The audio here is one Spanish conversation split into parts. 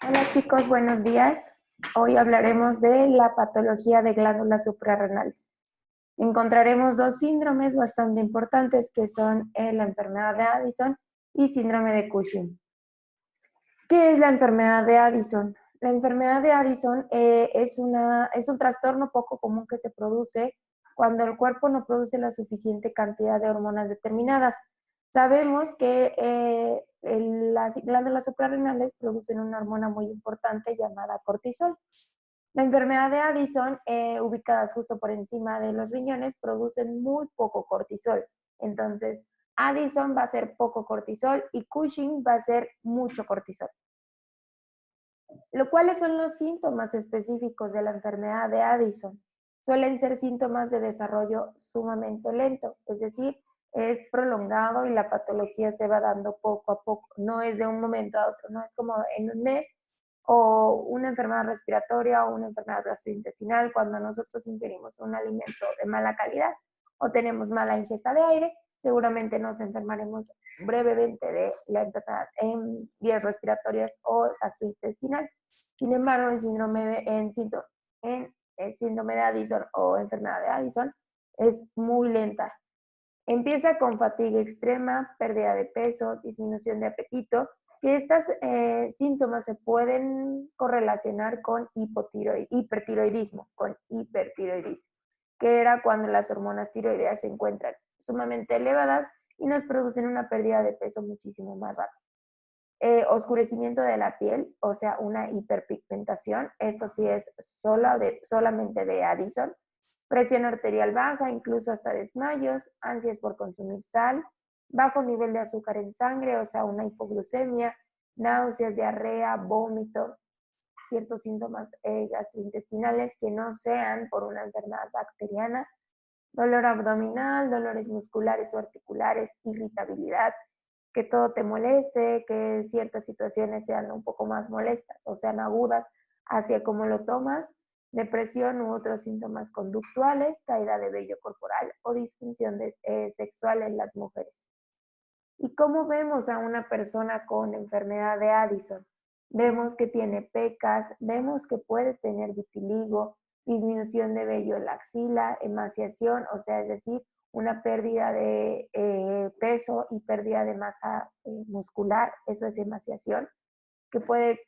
Hola chicos, buenos días. Hoy hablaremos de la patología de glándulas suprarrenales. Encontraremos dos síndromes bastante importantes que son la enfermedad de Addison y síndrome de Cushing. ¿Qué es la enfermedad de Addison? La enfermedad de Addison es un trastorno poco común que se produce cuando el cuerpo no produce la suficiente cantidad de hormonas determinadas. Sabemos que las glándulas suprarrenales producen una hormona muy importante llamada cortisol. La enfermedad de Addison, ubicadas justo por encima de los riñones, producen muy poco cortisol. Entonces, Addison va a ser poco cortisol y Cushing va a ser mucho cortisol. ¿Cuáles son los síntomas específicos de la enfermedad de Addison? Suelen ser síntomas de desarrollo sumamente lento, es decir, es prolongado y la patología se va dando poco a poco, no es de un momento a otro, no es como en un mes o una enfermedad respiratoria o una enfermedad gastrointestinal cuando nosotros ingerimos un alimento de mala calidad o tenemos mala ingesta de aire, seguramente nos enfermaremos brevemente de la enfermedad en vías respiratorias o gastrointestinal. Sin embargo, el síndrome de Addison o enfermedad de Addison es muy lenta. Empieza con fatiga extrema, pérdida de peso, disminución de apetito, que estos síntomas se pueden correlacionar con hipertiroidismo, que era cuando las hormonas tiroideas se encuentran sumamente elevadas y nos producen una pérdida de peso muchísimo más rápida. Oscurecimiento de la piel, o sea, una hiperpigmentación, esto sí es solamente de Addison. Presión arterial baja, incluso hasta desmayos, ansias por consumir sal, bajo nivel de azúcar en sangre, o sea, una hipoglucemia, náuseas, diarrea, vómito, ciertos síntomas gastrointestinales que no sean por una enfermedad bacteriana, dolor abdominal, dolores musculares o articulares, irritabilidad, que todo te moleste, que ciertas situaciones sean un poco más molestas o sean agudas hacia cómo lo tomas, depresión u otros síntomas conductuales, caída de vello corporal o disfunción sexual en las mujeres. ¿Y cómo vemos a una persona con enfermedad de Addison? Vemos que tiene pecas, vemos que puede tener vitiligo, disminución de vello en la axila, emaciación, o sea, es decir, una pérdida de peso y pérdida de masa muscular, eso es emaciación, que puede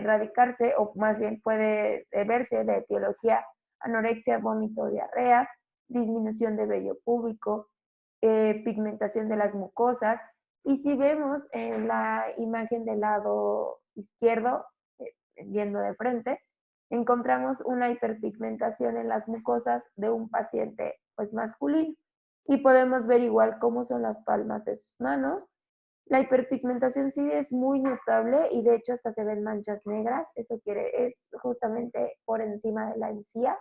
radicarse o más bien puede verse de etiología anorexia, vómito, diarrea, disminución de vello púbico, pigmentación de las mucosas. Y si vemos en la imagen del lado izquierdo, viendo de frente, encontramos una hiperpigmentación en las mucosas de un paciente pues masculino. Y podemos ver igual cómo son las palmas de sus manos. La hiperpigmentación sí es muy notable y de hecho hasta se ven manchas negras, es justamente por encima de la encía.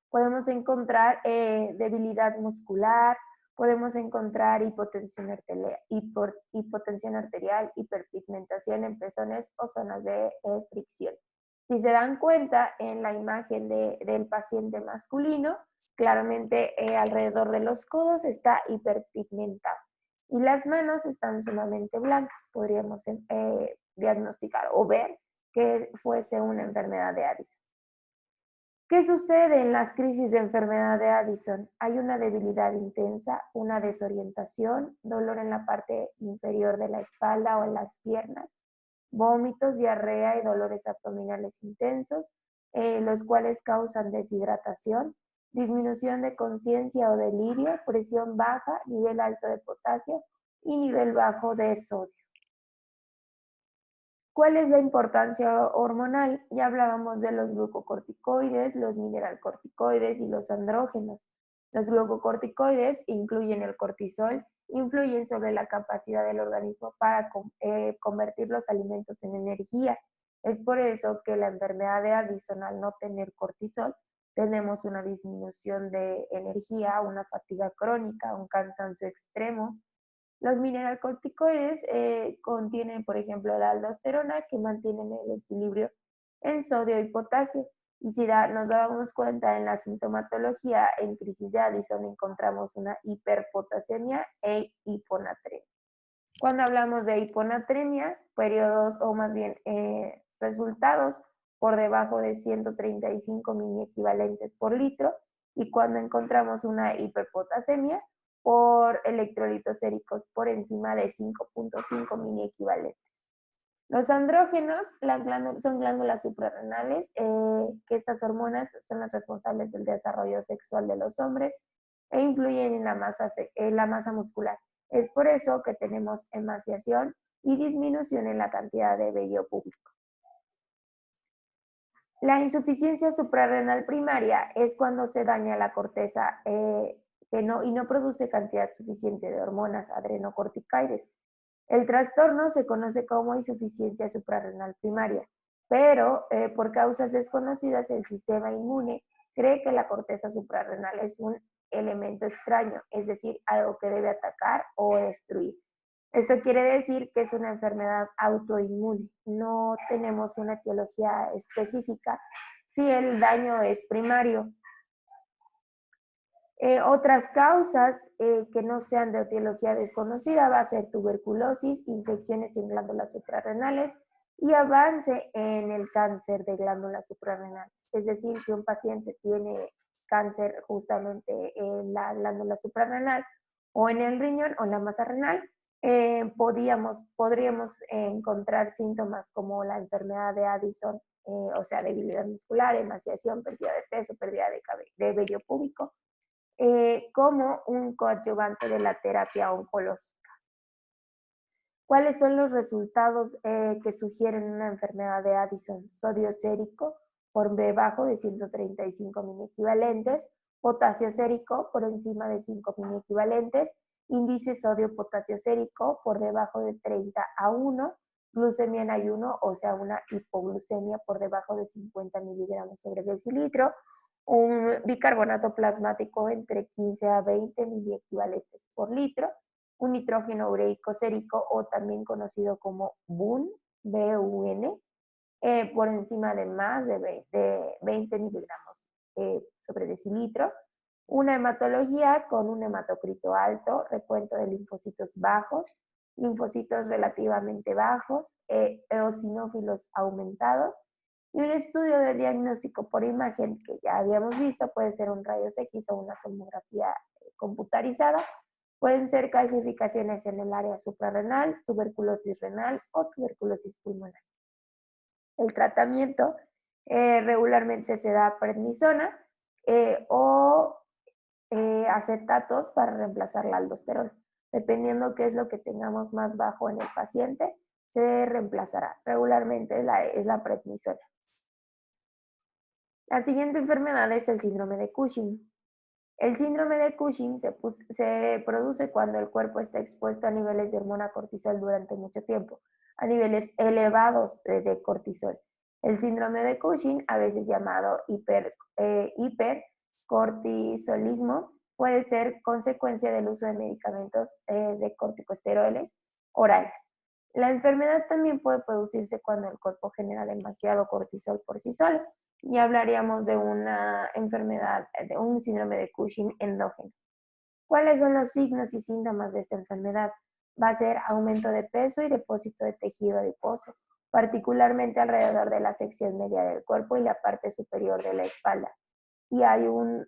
Podemos encontrar debilidad muscular, podemos encontrar hipotensión arterial, hiperpigmentación en pezones o zonas de fricción. Si se dan cuenta en la imagen del paciente masculino, claramente alrededor de los codos está hiperpigmentado y las manos están sumamente blancas. Podríamos diagnosticar o ver que fuese una enfermedad de Addison. ¿Qué sucede en las crisis de enfermedad de Addison? Hay una debilidad intensa, una desorientación, dolor en la parte inferior de la espalda o en las piernas, vómitos, diarrea y dolores abdominales intensos, los cuales causan deshidratación, disminución de conciencia o delirio, presión baja, nivel alto de potasio y nivel bajo de sodio. ¿Cuál es la importancia hormonal? Ya hablábamos de los glucocorticoides, los mineralcorticoides y los andrógenos. Los glucocorticoides incluyen el cortisol, influyen sobre la capacidad del organismo para convertir los alimentos en energía. Es por eso que la enfermedad de Addison, al no tener cortisol, tenemos una disminución de energía, una fatiga crónica, un cansancio extremo. Los mineralcorticoides contienen, por ejemplo, la aldosterona, que mantienen el equilibrio en sodio y potasio. Y si nos damos cuenta en la sintomatología, en crisis de Addison encontramos una hiperpotasemia e hiponatremia. Cuando hablamos de hiponatremia, periodos o más bien resultados por debajo de 135 miliequivalentes por litro, y cuando encontramos una hiperpotasemia por electrolitos séricos por encima de 5.5 miliequivalentes. Los andrógenos son glándulas suprarrenales, que estas hormonas son las responsables del desarrollo sexual de los hombres e influyen en la masa muscular. Es por eso que tenemos emaciación y disminución en la cantidad de vello púbico. La insuficiencia suprarrenal primaria es cuando se daña la corteza y no produce cantidad suficiente de hormonas adrenocorticoides. El trastorno se conoce como insuficiencia suprarrenal primaria, pero por causas desconocidas el sistema inmune cree que la corteza suprarrenal es un elemento extraño, es decir, algo que debe atacar o destruir. Esto quiere decir que es una enfermedad autoinmune. No tenemos una etiología específica si el daño es primario. Otras causas que no sean de etiología desconocida va a ser tuberculosis, infecciones en glándulas suprarrenales y avance en el cáncer de glándulas suprarrenales. Es decir, si un paciente tiene cáncer justamente en la glándula suprarrenal o en el riñón o en la masa renal, podríamos encontrar síntomas como la enfermedad de Addison, o sea, debilidad muscular, emaciación, pérdida de peso, pérdida de vello púbico, como un coadyuvante de la terapia oncológica. ¿Cuáles son los resultados que sugieren una enfermedad de Addison? Sodio sérico por debajo de 135 miliequivalentes, potasio sérico por encima de 5 miliequivalentes, índice sodio-potasio sérico por debajo de 30:1, glucemia en ayuno, o sea, una hipoglucemia por debajo de 50 miligramos sobre decilitro, un bicarbonato plasmático entre 15 a 20 miliequivalentes por litro, un nitrógeno ureico sérico o también conocido como BUN, BUN, por encima de más de 20 miligramos sobre decilitro, una hematología con un hematocrito alto, recuento de linfocitos bajos, linfocitos relativamente bajos, eosinófilos aumentados, y un estudio de diagnóstico por imagen que ya habíamos visto, puede ser un rayos X o una tomografía computarizada. Pueden ser calcificaciones en el área suprarrenal, tuberculosis renal o tuberculosis pulmonar. El tratamiento regularmente se da prednisona o acetatos para reemplazar la aldosterona. Dependiendo qué es lo que tengamos más bajo en el paciente, se reemplazará. Regularmente es la prednisona. La siguiente enfermedad es el síndrome de Cushing. El síndrome de Cushing se produce cuando el cuerpo está expuesto a niveles de hormona cortisol durante mucho tiempo, a niveles elevados de cortisol. El síndrome de Cushing, a veces llamado hipercortisolismo, puede ser consecuencia del uso de medicamentos de corticosteroides orales. La enfermedad también puede producirse cuando el cuerpo genera demasiado cortisol por sí solo, y hablaríamos de una enfermedad, de un síndrome de Cushing endógeno. ¿Cuáles son los signos y síntomas de esta enfermedad? Va a ser aumento de peso y depósito de tejido adiposo, particularmente alrededor de la sección media del cuerpo y la parte superior de la espalda. Y hay un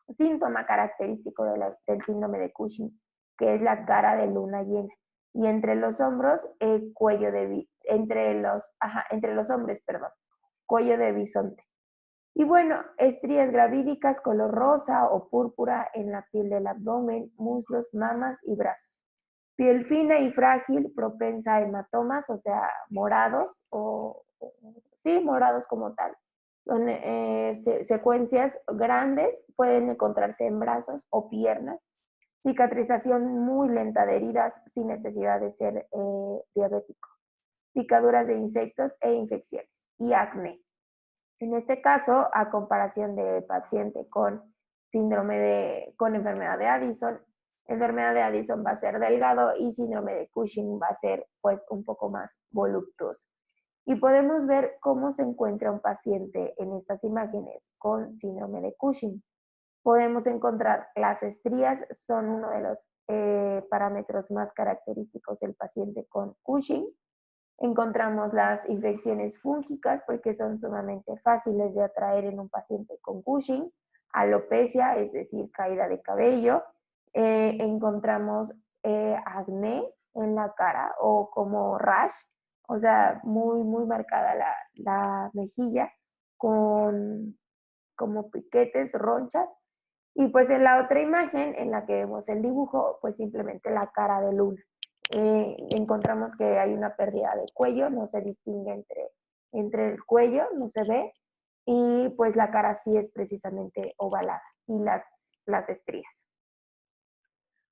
síntoma característico del síndrome de Cushing, que es la cara de luna llena. Y entre los hombros, entre los hombres, cuello de bisonte. Y bueno, estrías gravídicas color rosa o púrpura en la piel del abdomen, muslos, mamas y brazos. Piel fina y frágil, propensa a hematomas, o sea, morados, sí, morados como tal. Son secuencias grandes, pueden encontrarse en brazos o piernas. Cicatrización muy lenta de heridas sin necesidad de ser diabético. Picaduras de insectos e infecciones. Y acné. En este caso, a comparación de paciente con enfermedad de Addison va a ser delgado y síndrome de Cushing va a ser pues un poco más voluptuoso. Y podemos ver cómo se encuentra un paciente en estas imágenes con síndrome de Cushing. Podemos encontrar las estrías, son uno de los parámetros más característicos del paciente con Cushing. Encontramos las infecciones fúngicas porque son sumamente fáciles de atraer en un paciente con Cushing. Alopecia, es decir, caída de cabello. Encontramos acné en la cara o como rash, o sea, muy marcada la mejilla con como piquetes, ronchas. Y pues en la otra imagen, en la que vemos el dibujo, pues simplemente la cara de Luna. Encontramos que hay una pérdida de cuello, no se distingue entre el cuello, no se ve, y pues la cara sí es precisamente ovalada, y las estrías.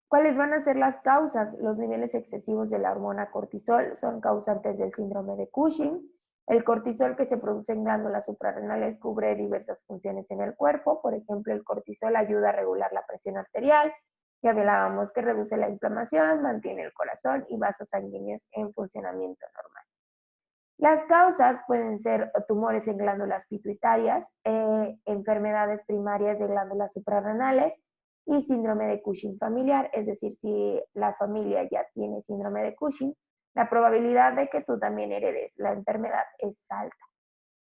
¿Cuáles van a ser las causas? Los niveles excesivos de la hormona cortisol son causantes del síndrome de Cushing. El cortisol que se produce en glándulas suprarrenales cubre diversas funciones en el cuerpo. Por ejemplo, el cortisol ayuda a regular la presión arterial. Ya hablábamos que reduce la inflamación, mantiene el corazón y vasos sanguíneos en funcionamiento normal. Las causas pueden ser tumores en glándulas pituitarias, enfermedades primarias de glándulas suprarrenales y síndrome de Cushing familiar, es decir, si la familia ya tiene síndrome de Cushing, la probabilidad de que tú también heredes la enfermedad es alta.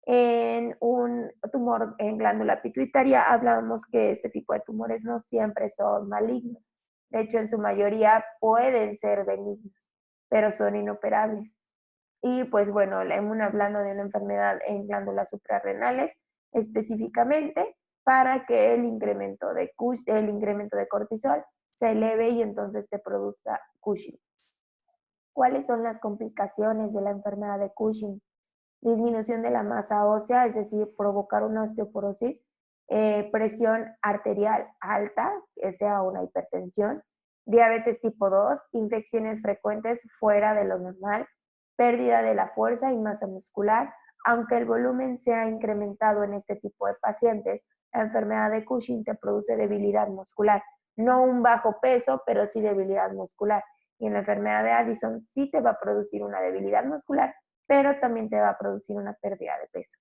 En un tumor en glándula pituitaria hablábamos que este tipo de tumores no siempre son malignos. De hecho, en su mayoría pueden ser benignos, pero son inoperables. Y pues bueno, hablando de una enfermedad en glándulas suprarrenales específicamente para que el incremento de cortisol se eleve y entonces te produzca Cushing. ¿Cuáles son las complicaciones de la enfermedad de Cushing? Disminución de la masa ósea, es decir, provocar una osteoporosis, presión arterial alta, que sea una hipertensión, diabetes tipo 2, infecciones frecuentes fuera de lo normal, pérdida de la fuerza y masa muscular. Aunque el volumen sea incrementado en este tipo de pacientes, la enfermedad de Cushing te produce debilidad muscular. No un bajo peso, pero sí debilidad muscular. Y en la enfermedad de Addison sí te va a producir una debilidad muscular, pero también te va a producir una pérdida de peso.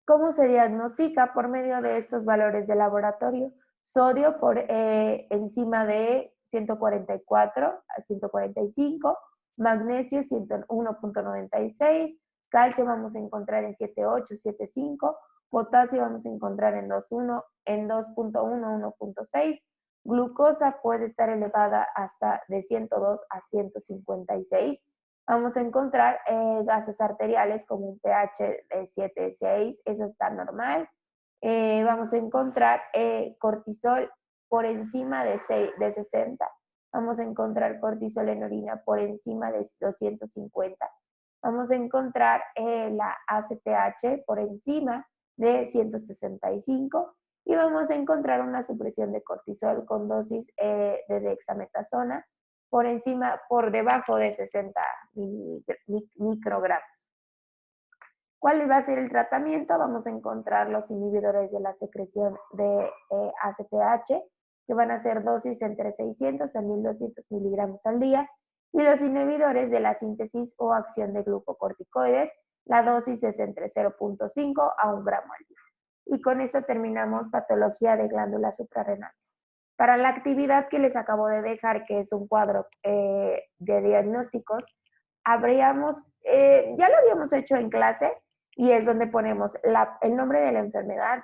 ¿Cómo se diagnostica? Por medio de estos valores de laboratorio. Sodio por encima de 144 a 145, magnesio 101.96, calcio vamos a encontrar en 7.8, 7.5, potasio vamos a encontrar en 2.1, en 2.1, 1.6, glucosa puede estar elevada hasta de 102 a 156. Vamos a encontrar gases arteriales como un pH de 7,6, eso está normal. Vamos a encontrar cortisol por encima de 60. Vamos a encontrar cortisol en orina por encima de 250. Vamos a encontrar la ACTH por encima de 165 y vamos a encontrar una supresión de cortisol con dosis de dexametasona por debajo de 60 microgramos. ¿Cuál va a ser el tratamiento? Vamos a encontrar los inhibidores de la secreción de ACTH, que van a ser dosis entre 600 a 1200 miligramos al día, y los inhibidores de la síntesis o acción de glucocorticoides, la dosis es entre 0.5 a 1 gramo al día. Y con esto terminamos patología de glándulas suprarrenales. Para la actividad que les acabo de dejar, que es un cuadro de diagnósticos, ya lo habíamos hecho en clase, y es donde ponemos el nombre de la enfermedad,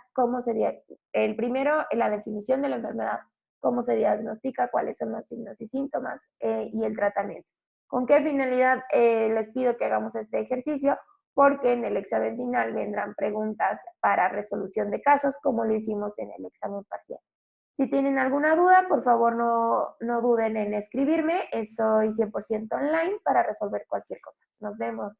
el primero, la definición de la enfermedad, cómo se diagnostica, cuáles son los signos y síntomas y el tratamiento. ¿Con qué finalidad les pido que hagamos este ejercicio? Porque en el examen final vendrán preguntas para resolución de casos, como lo hicimos en el examen parcial. Si tienen alguna duda, por favor no duden en escribirme. Estoy 100% online para resolver cualquier cosa. Nos vemos.